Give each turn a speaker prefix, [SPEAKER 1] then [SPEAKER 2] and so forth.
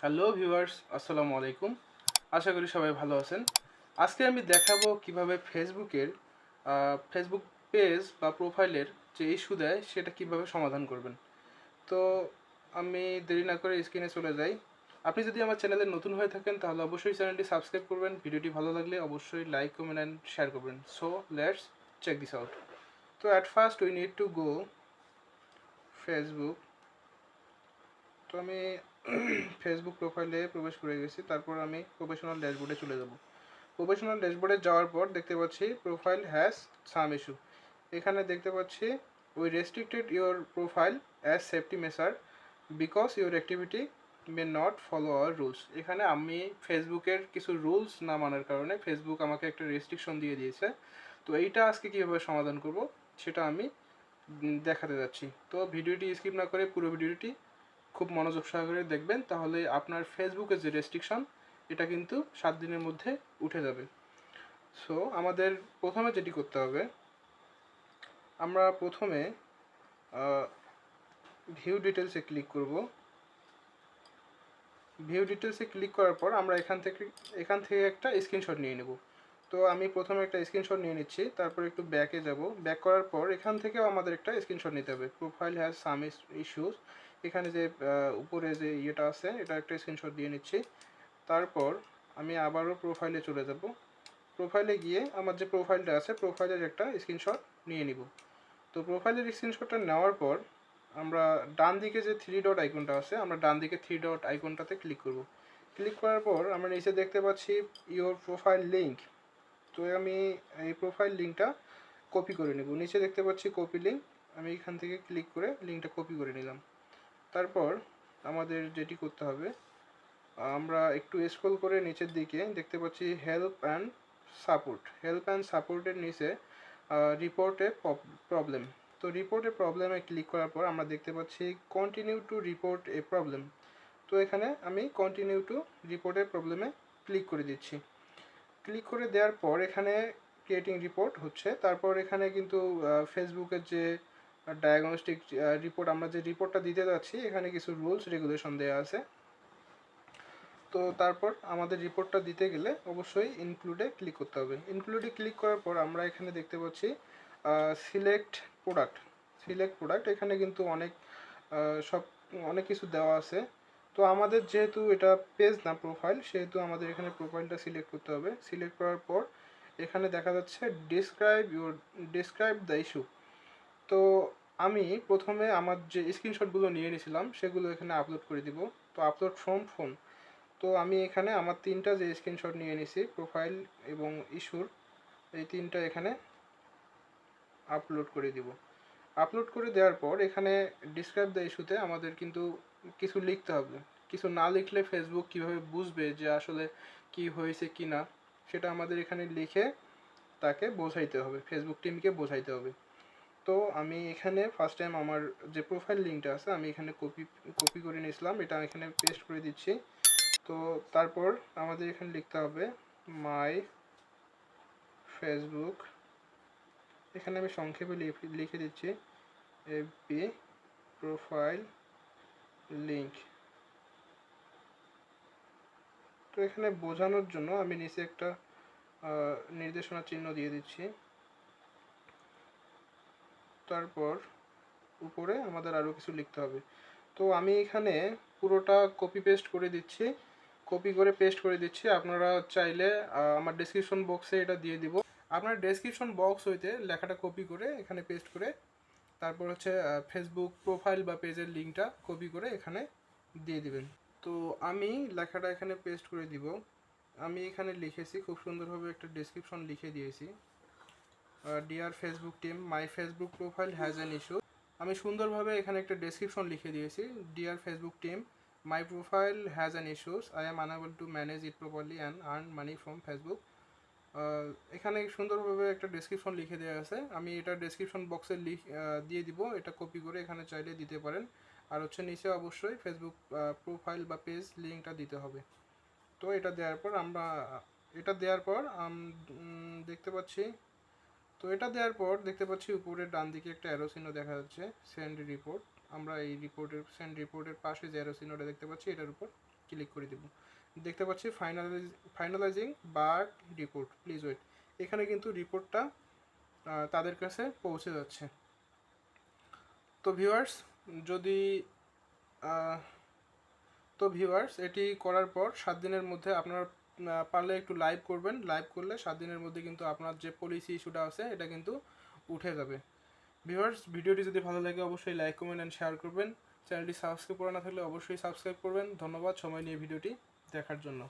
[SPEAKER 1] Hello viewers, আসসালামু আলাইকুম। আশা করি সবাই ভালো আছেন। আজকে আমি দেখাবো কিভাবে ফেসবুক পেজ বা প্রোফাইলের যে ইস্যু দেয় সেটা কিভাবে সমাধান করবেন। তো আমি দেরি না করে স্ক্রিনে চলে যাই। আপনি যদি আমার চ্যানেলে নতুন হয়ে থাকেন তাহলে অবশ্যই চ্যানেলটি সাবস্ক্রাইব করবেন। ভিডিওটি ভালো লাগলে অবশ্যই লাইক, কমেন্ট অ্যান্ড শেয়ার করবেন। So let's check this out. তো at first we need to go Facebook. তো আমি ফেসবুক প্রোফাইলে প্রবেশ করে গেছি। তারপর আমি প্রফেশনাল ড্যাশবোর্ডে চলে যাব। প্রফেশনাল ড্যাশবোর্ডে যাওয়ার পর দেখতে পাচ্ছি প্রোফাইল হ্যাজ সাম ইস্যু। এখানে দেখতে পাচ্ছি we restricted your profile as safety মেসার because your activity may not follow our rules. এখানে আমি ফেসবুকের কিছু রুলস না মানার কারণে ফেসবুক আমাকে একটা রেস্ট্রিকশন দিয়ে দিয়েছে। তো এইটা আজকে কীভাবে সমাধান করব সেটা আমি দেখাতে যাচ্ছি। তো ভিডিওটি স্কিপ না করে পুরো ভিডিওটি খুব মনোযোগ সহকারে দেখবেন, তাহলে আপনার ফেসবুকের যে রেস্ট্রিকশন এটা কিন্তু 7 দিনের মধ্যে উঠে যাবে। সো আমাদের প্রথমে যেটি করতে হবে, আমরা প্রথমে ভিউ ডিটেলসে ক্লিক করব। ভিউ ডিটেলসে ক্লিক করার পর আমরা এখান থেকে একটা স্ক্রিনশট নিয়ে নেব। তো আমি প্রথমে একটা স্ক্রিনশট নিয়ে নিচ্ছি, তারপর একটু ব্যাকে যাব। ব্যাক করার পর এখান থেকেও আমাদের একটা স্ক্রিনশট নিতে হবে। প্রোফাইল হ্যাজ সাম ইস্যুস, এখানে যে উপরে যে ইয়েটা আছে এটা একটা স্ক্রিনশট দিয়ে নিচ্ছি। তারপর আমি আবারও প্রোফাইলে চলে যাব। প্রোফাইলে গিয়ে আমার যে প্রোফাইলটা আছে প্রোফাইলের একটা স্ক্রিনশট নিয়ে নিব। তো প্রোফাইলের স্ক্রিনশটটা নেওয়ার পর আমরা ডান দিকে যে থ্রি ডট আইকনটা আছে, আমরা ডান দিকে থ্রি ডট আইকনটাতে ক্লিক করব। ক্লিক করার পর আমরা নিচে দেখতে পাচ্ছি ইওর প্রোফাইল লিঙ্ক। তো আমি এই প্রোফাইল লিঙ্কটা কপি করে নেব। নিচে দেখতে পাচ্ছি কপি লিঙ্ক, আমি এখান থেকে ক্লিক করে লিঙ্কটা কপি করে নিলাম। তারপর আমাদের যেটি করতে হবে, আমরা একটু স্ক্রল করে নিচের দিকে দেখতে পাচ্ছি help and support. Help and সাপোর্টের নিচে রিপোর্টে প্রবলেম। তো রিপোর্টে প্রবলেমে ক্লিক করার পর আমরা দেখতে পাচ্ছি continue to report A problem. তো এখানে আমি কন্টিনিউ টু রিপোর্টের প্রবলেমে ক্লিক করে দিচ্ছি। ক্লিক করে দেওয়ার পর এখানে ক্রিয়েটিং রিপোর্ট হচ্ছে। তারপর এখানে কিন্তু ফেসবুকের যে ডায়াগনস্টিক রিপোর্ট, আমরা যে রিপোর্টটা দিতে যাচ্ছি এখানে কিছু রুলস রেগুলেশন দেওয়া আছে। তো তারপর আমাদের রিপোর্টটা দিতে গেলে অবশ্যই ইনক্লুডে ক্লিক করতে হবে। ইনক্লুডে ক্লিক করার পর আমরা এখানে দেখতে পাচ্ছি সিলেক্ট প্রোডাক্ট। সিলেক্ট প্রোডাক্ট এখানে কিন্তু অনেক কিছু দেওয়া আছে। তো আমাদের যেহেতু এটা পেজ না প্রোফাইল, সেহেতু আমাদের এখানে প্রোফাইলটা সিলেক্ট করতে হবে। সিলেক্ট করার পর এখানে দেখা যাচ্ছে ডিসক্রাইব দ্য ইস্যু। তো আমি প্রথমে আমার যে স্ক্রিনশটগুলো নিয়ে নিয়েছিলাম সেগুলো এখানে আপলোড করে দিব। তো আপলোড ফ্রম ফোন। তো আমি এখানে আমার 3টা যে স্ক্রিনশট নিয়ে নিছি প্রোফাইল এবং ইস্যুর, এই 3টা এখানে আপলোড করে দিব। আপলোড করে দেওয়ার পর এখানে ডিসক্রাইব দ্য ইস্যুতে আমাদের কিন্তু কিছু লিখতে হবে। কিছু না লিখলে ফেসবুক কীভাবে বুঝবে যে আসলে কি হয়েছে কি না, সেটা আমাদের এখানে লিখে তাকে বোঝাইতে হবে, ফেসবুক টিমকে বোঝাইতে হবে। তো আমি এখানে ফার্স্ট টাইম আমার যে প্রোফাইল লিঙ্কটা আছে আমি এখানে কপি করে নিয়েছিলাম, এটা এখানে পেস্ট করে দিচ্ছি। তো তারপর আমাদের এখানে লিখতে হবে মাই ফেসবুক, এখানে আমি সংক্ষেপে লিখে দিচ্ছি এফবি প্রোফাইল লিঙ্ক। তো এখানে বোঝানোর জন্য আমি নিচে একটা নির্দেশনা চিহ্ন দিয়ে দিচ্ছি। তারপর উপরে আমাদের আরও কিছু লিখতে হবে। তো আমি এখানে পুরোটা কপি পেস্ট করে দিচ্ছি, আপনারা চাইলে আমার ডেসক্রিপশন বক্সে এটা দিয়ে দিব। আপনার ডেসক্রিপশন বক্স হইতে লেখাটা কপি করে এখানে পেস্ট করে তারপর হচ্ছে ফেসবুক প্রোফাইল বা পেজের লিঙ্কটা কপি করে এখানে দিয়ে দিবেন। তো আমি লেখাটা এখানে পেস্ট করে দিব। আমি এখানে লিখেছি, খুব সুন্দরভাবে একটা ডেসক্রিপশন লিখে দিয়েছি, dear Facebook team, my Facebook profile has an issue. আমি সুন্দরভাবে এখানে একটা ডেসক্রিপশন লিখে দিয়েছি, dear Facebook team, my profile has an issues, I am unable to manage it properly and earn money from Facebook. এখানে সুন্দরভাবে একটা ডেসক্রিপশন লিখে দেওয়া আছে, আমি এটা ডেসক্রিপশন বক্সে দিয়ে দিব, এটা কপি করে এখানে চাইলে দিতে পারেন। আর হচ্ছে নিচে অবশ্যই ফেসবুক প্রোফাইল বা পেজ লিঙ্কটা দিতে হবে। তো এটা দেওয়ার পর দেখতে পাচ্ছি, তো এটা দেওয়ার পর দেখতে পাচ্ছি উপরে ডান দিকে একটা অ্যারো চিহ্ন দেখা যাচ্ছে সেন্ড রিপোর্ট। আমরা এই রিপোর্টের সেন্ড রিপোর্টের পাশে যে অ্যারো চিহ্নটা দেখতে পাচ্ছি এটার উপর ক্লিক করে দেব। দেখতে পাচ্ছি finalizing bird report, please wait. এখানে কিন্তু রিপোর্টটা তাদের কাছে পৌঁছে যাচ্ছে। তো ভিউয়ার্স, যদি এটি করার পর 7 দিনের মধ্যে আপনারা পারলে একটু লাইভ করবেন। লাইভ করলে 7 দিনের মধ্যে কিন্তু আপনার যে পলিসি ইস্যুটা আছে এটা কিন্তু উঠে যাবে। ভিউয়ার্স, ভিডিওটি যদি ভালো লাগে অবশ্যই লাইক, কমেন্ট অ্যান্ড শেয়ার করবেন। চ্যানেলটি সাবস্ক্রাইব করা না থাকলে অবশ্যই সাবস্ক্রাইব করবেন। ধন্যবাদ সময় নিয়ে ভিডিওটি দেখার জন্য।